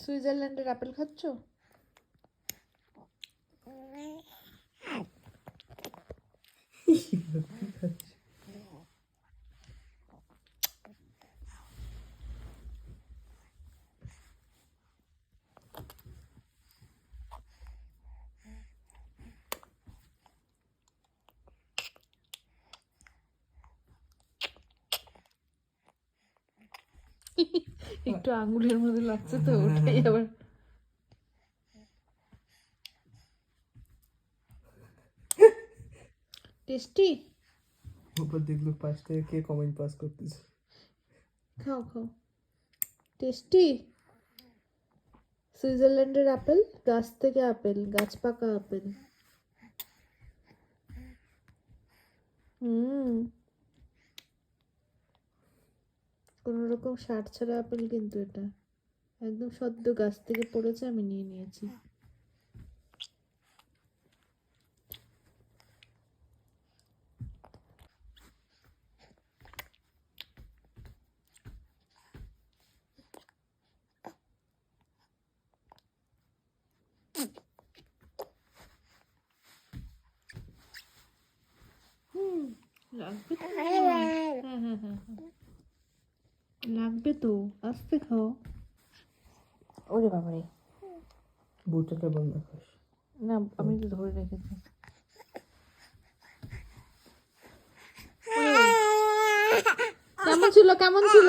সুইজারল্যান্ডের আপেল খাচ্ছ? একটু আঙুলের মধ্যে লাগছে তো ওটাই আবার। টেস্টি। উপর দেখলো 5 থেকে কে কমেন্ট পাস করতেছে। খাও খাও। টেস্টি। সুইজারল্যান্ডের আপেল, গাছ থেকে আপেল, গাছ পাকা আপেল। কোনো রকম সার ছাড়া আপেল কিন্তু এটা একদম সদ্য গাছ থেকে পড়েছে, আমি নিয়ে নিয়েছি। লাগবে তো। হ্যাঁ, লাগবে তো, আস্তে খাও। ওরে বাবারে, বুটটা বন্ধ কর। না আমি তো ধরে রেখেছি। কেমন ছিল?